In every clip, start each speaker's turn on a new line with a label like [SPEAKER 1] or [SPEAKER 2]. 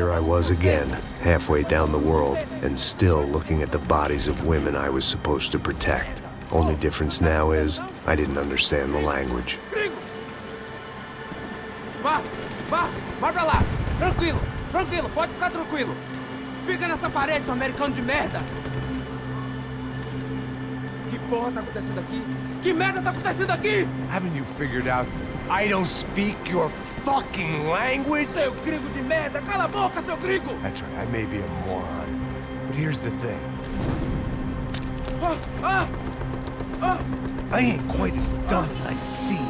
[SPEAKER 1] here I was again, halfway down the world, and still looking at the bodies of women I was supposed to protect. Only difference now is, I didn't understand the language.
[SPEAKER 2] Vá pra lá! Tranquilo, pode ficar tranquilo! Fica nessa parede, seu americano de merda! Que porra tá acontecendo aqui? Que merda tá acontecendo aqui?
[SPEAKER 3] Haven't you figured out I don't speak your fucking language?
[SPEAKER 2] Seu gringo de merda! Cala a boca, seu gringo!
[SPEAKER 3] That's right, I may be a moron, but here's the thing. I ain't quite as dumb as I seem.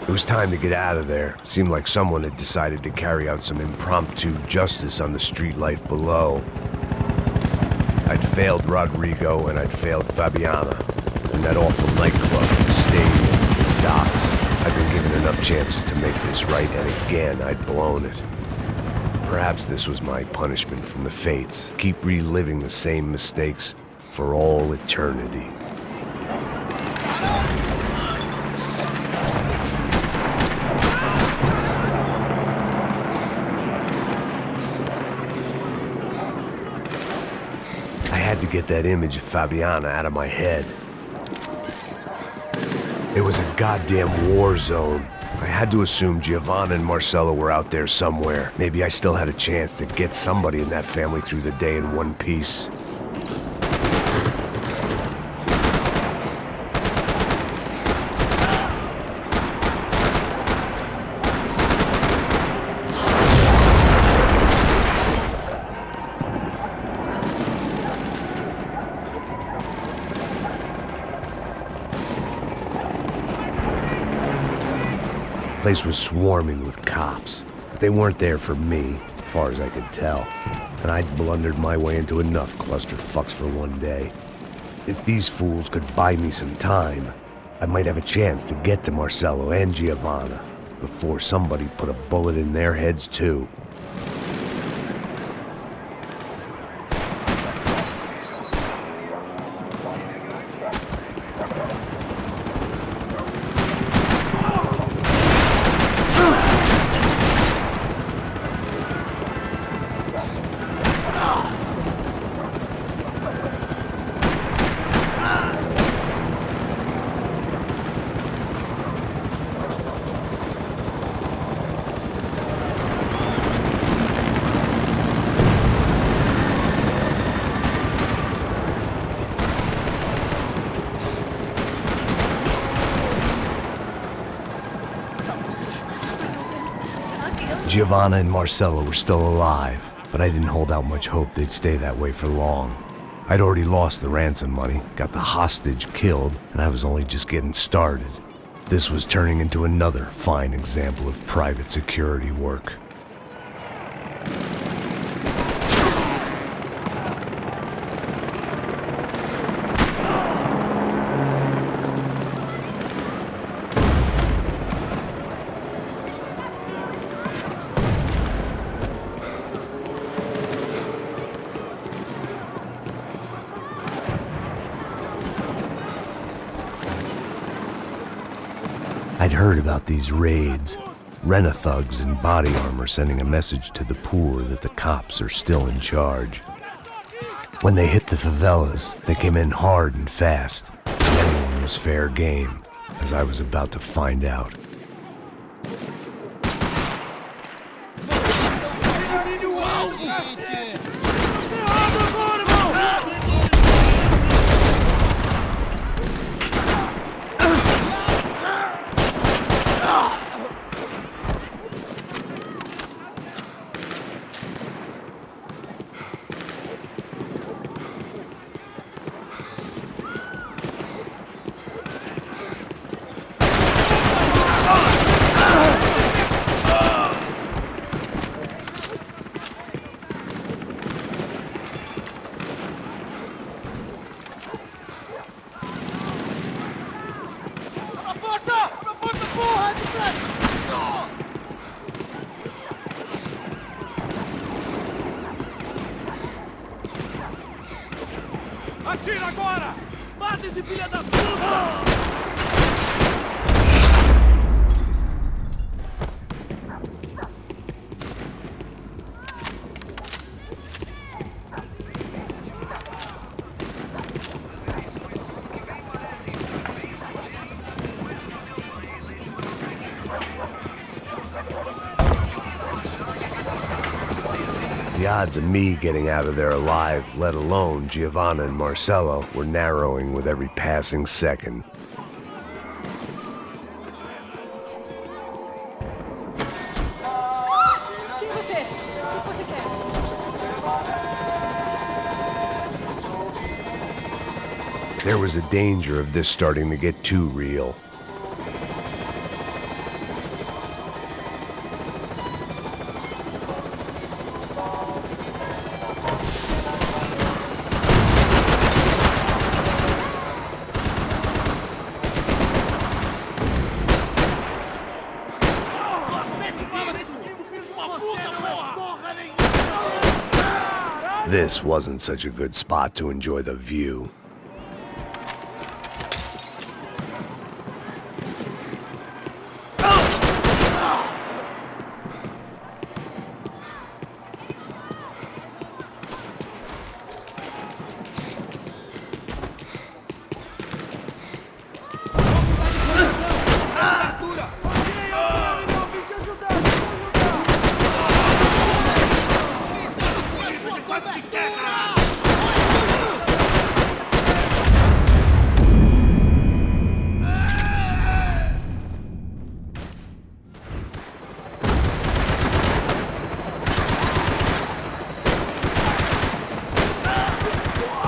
[SPEAKER 1] It was time to get out of there. Seemed like someone had decided to carry out some impromptu justice on the street life below. I'd failed Rodrigo and I'd failed Fabiana. And that awful nightclub, the stadium, the docks. I'd been given enough chances to make this right, and again I'd blown it. Perhaps this was my punishment from the fates. Keep reliving the same mistakes for all eternity. I had to get that image of Fabiana out of my head. It was a goddamn war zone. I had to assume Giovanna and Marcelo were out there somewhere. Maybe I still had a chance to get somebody in that family through the day in one piece. The place was swarming with cops, but they weren't there for me, as far as I could tell, and I'd blundered my way into enough clusterfucks for one day. If these fools could buy me some time, I might have a chance to get to Marcelo and Giovanna before somebody put a bullet in their heads too. Giovanna and Marcelo were still alive, but I didn't hold out much hope they'd stay that way for long. I'd already lost the ransom money, got the hostage killed, and I was only just getting started. This was turning into another fine example of private security work. I'd heard about these raids, rent-a-thugs in body armor sending a message to the poor that the cops are still in charge. When they hit the favelas, they came in hard and fast, and anyone was fair game, as I was about to find out.
[SPEAKER 2] Atira agora! Mata esse filho da puta!
[SPEAKER 1] The odds of me getting out of there alive, let alone Giovanna and Marcello, were narrowing with every passing second.
[SPEAKER 4] Quem é você? O que você quer?
[SPEAKER 1] There was a danger of this starting to get too real. This wasn't such a good spot to enjoy the view.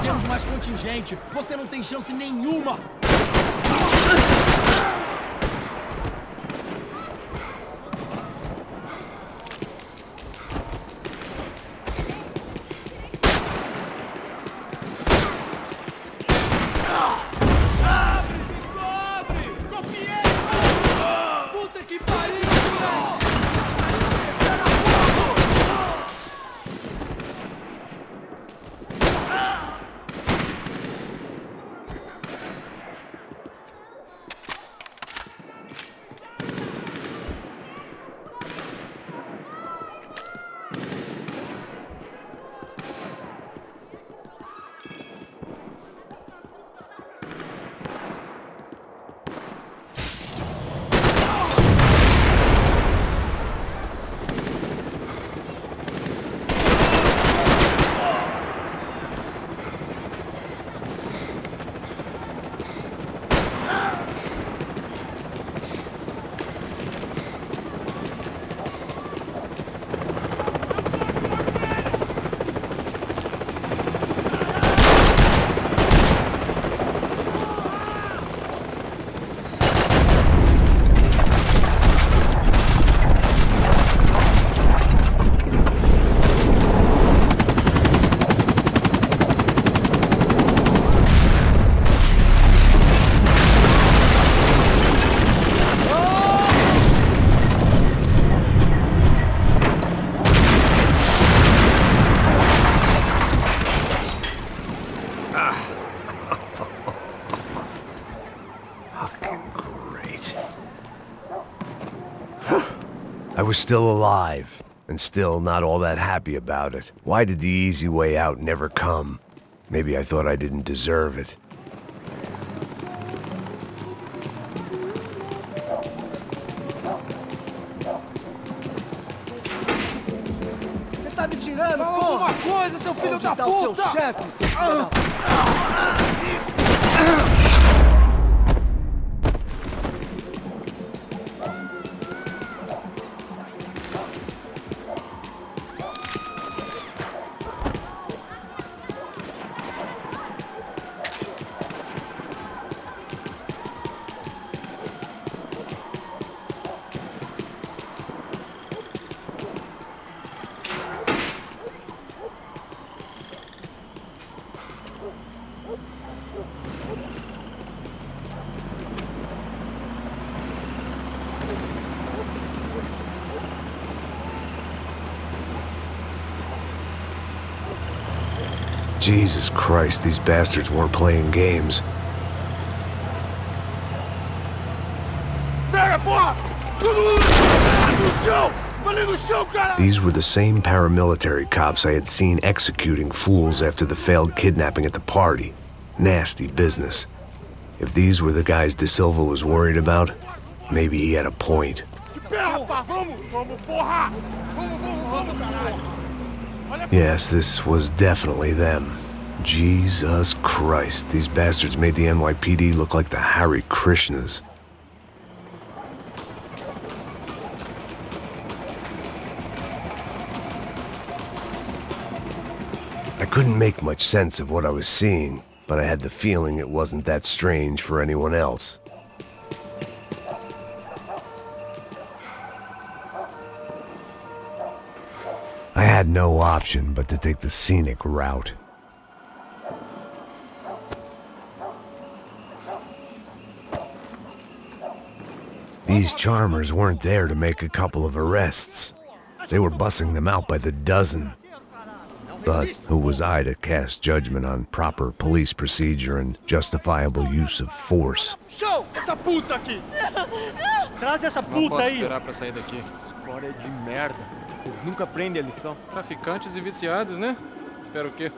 [SPEAKER 5] Temos mais contingente. Você não tem chance nenhuma.
[SPEAKER 1] I was still alive, and still not all that happy about it. Why did the easy way out never come? Maybe I thought I didn't deserve it.
[SPEAKER 2] Você tá me tirando, porra? Fala alguma coisa, seu filho da puta! Onde tá o seu chefe, seu filho da puta?
[SPEAKER 1] Jesus Christ, these bastards weren't playing games. These were the same paramilitary cops I had seen executing fools after the failed kidnapping at the party. Nasty business. If these were the guys De Silva was worried about, maybe he had a point. Yes, this was definitely them. Jesus Christ, these bastards made the NYPD look like the Hare Krishnas. I couldn't make much sense of what I was seeing, but I had the feeling it wasn't that strange for anyone else. I had no option but to take the scenic route. These charmers weren't there to make a couple of arrests. They were bussing them out by the dozen. But who was I to cast judgment on proper police procedure and justifiable use of force?
[SPEAKER 6] Show essa puta aqui! Traz essa
[SPEAKER 7] Não
[SPEAKER 6] puta
[SPEAKER 7] posso
[SPEAKER 6] aí!
[SPEAKER 7] esperar pra sair daqui.
[SPEAKER 6] História de merda. Eles nunca aprendem a lição.
[SPEAKER 7] Traficantes e viciados, né? Espero o quê?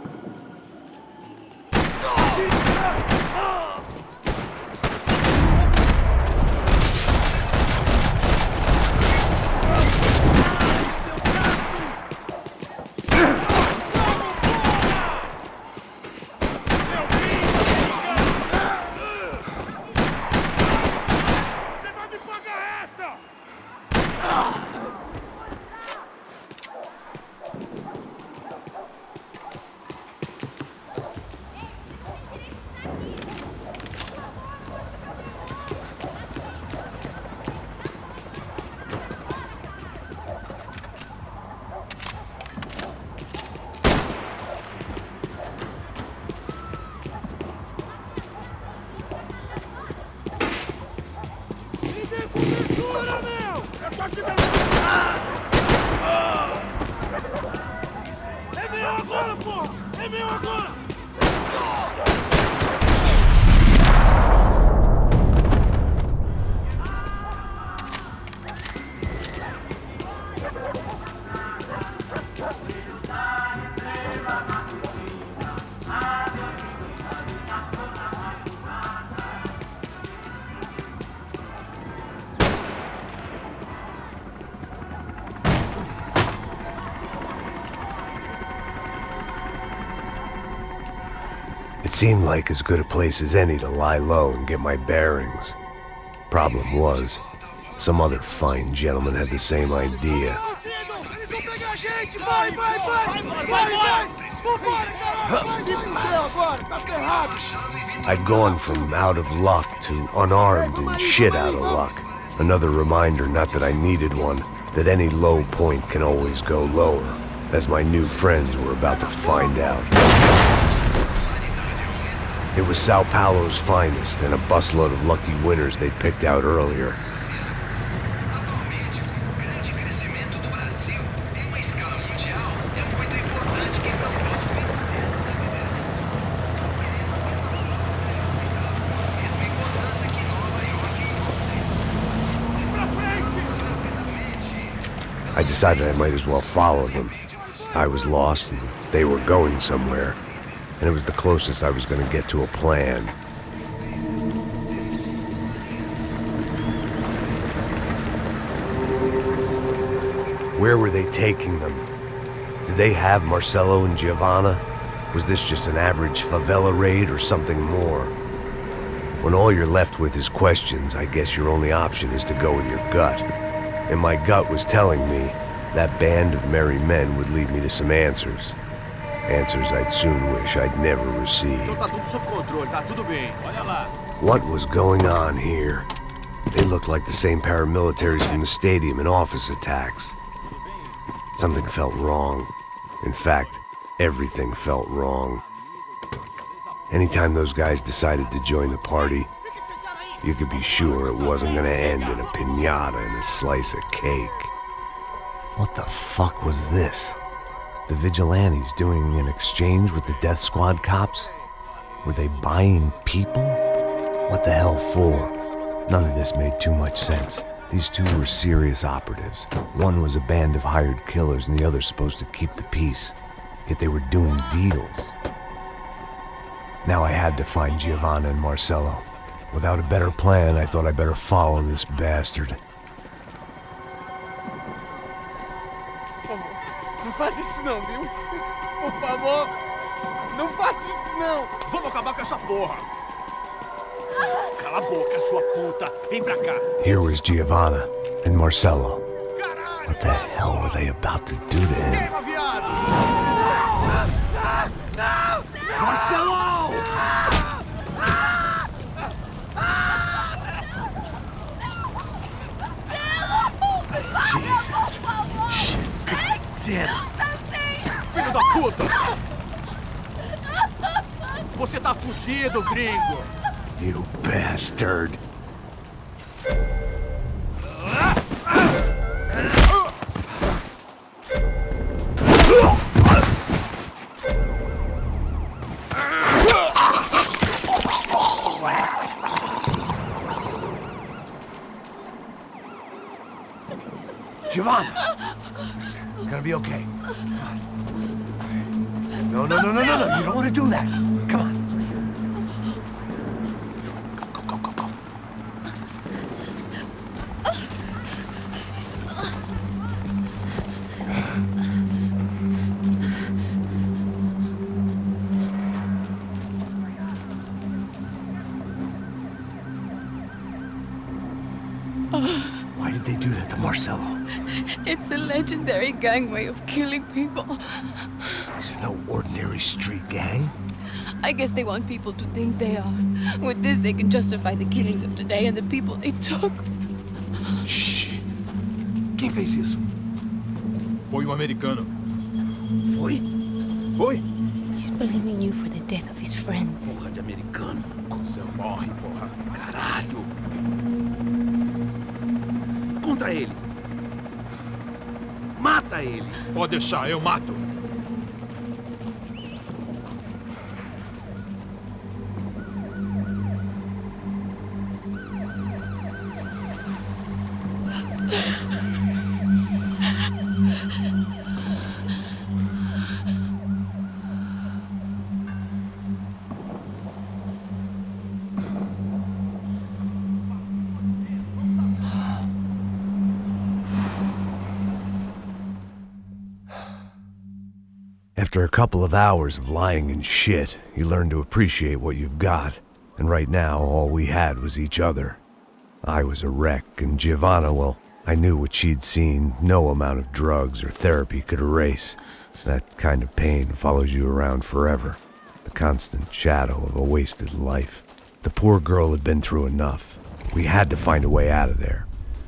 [SPEAKER 1] It seemed like as good a place as any to lie low and get my bearings. Problem was, some other fine gentleman had the same idea. I'd gone from out of luck to unarmed and shit out of luck. Another reminder, not that I needed one, that any low point can always go lower, as my new friends were about to find out. It was Sao Paulo's finest and a busload of lucky winners they'd picked out earlier. I decided I might as well follow them. I was lost and they were going somewhere, and it was the closest I was going to get to a plan. Where were they taking them? Did they have Marcelo and Giovanna? Was this just an average favela raid or something more? When all you're left with is questions, I guess your only option is to go with your gut. And my gut was telling me that band of merry men would lead me to some answers. Answers I'd soon wish I'd never received.
[SPEAKER 6] Tá tudo sob controle, tá tudo bem. Olha lá.
[SPEAKER 1] What was going on here? They looked like the same paramilitaries from the stadium in office attacks. Something felt wrong. In fact, everything felt wrong. Anytime those guys decided to join the party, you could be sure it wasn't going to end in a piñata and a slice of cake. What the fuck was this? The vigilantes doing an exchange with the death squad cops? Were they buying people? What the hell for? None of this made too much sense. These two were serious operatives. One was a band of hired killers and the other supposed to keep the peace. Yet they were doing deals. Now I had to find Giovanna and Marcello. Without a better plan, I thought I better follow this bastard.
[SPEAKER 2] Não faz isso não, viu? Por favor, não faça isso não.
[SPEAKER 8] Vamos acabar com essa porra. Cala a boca, sua puta. Vem pra cá.
[SPEAKER 1] Here was Giovanna and Marcello.
[SPEAKER 8] Caralho.
[SPEAKER 1] What the hell were they about to do to him?
[SPEAKER 8] Queima, viado.
[SPEAKER 2] Marcelo!
[SPEAKER 1] Jesus. Shit. Damn it.
[SPEAKER 8] Filho da puta. Você tá fudido, gringo.
[SPEAKER 1] You bastard. Giovanna! It's gonna be okay. No. You don't want to do that. Come on. Go. Why did they do that to Marcello?
[SPEAKER 9] It's a legendary gang way of killing people.
[SPEAKER 1] These are no ordinary street gang.
[SPEAKER 9] I guess they want people to think they are. With this, they can justify the killings of today and the people they took.
[SPEAKER 8] Shh. Quem fez isso? Foi um americano. Foi?
[SPEAKER 9] He's blaming you for the death of his friend.
[SPEAKER 8] Porra de americano. Cusão morre, porra. Caralho. Contra ele. Mata ele. Pode deixar, eu mato.
[SPEAKER 1] After a couple of hours of lying in shit, you learn to appreciate what you've got. And right now, all we had was each other. I was a wreck, and Giovanna, well, I knew what she'd seen no amount of drugs or therapy could erase. That kind of pain follows you around forever. The constant shadow of a wasted life. The poor girl had been through enough. We had to find a way out of there.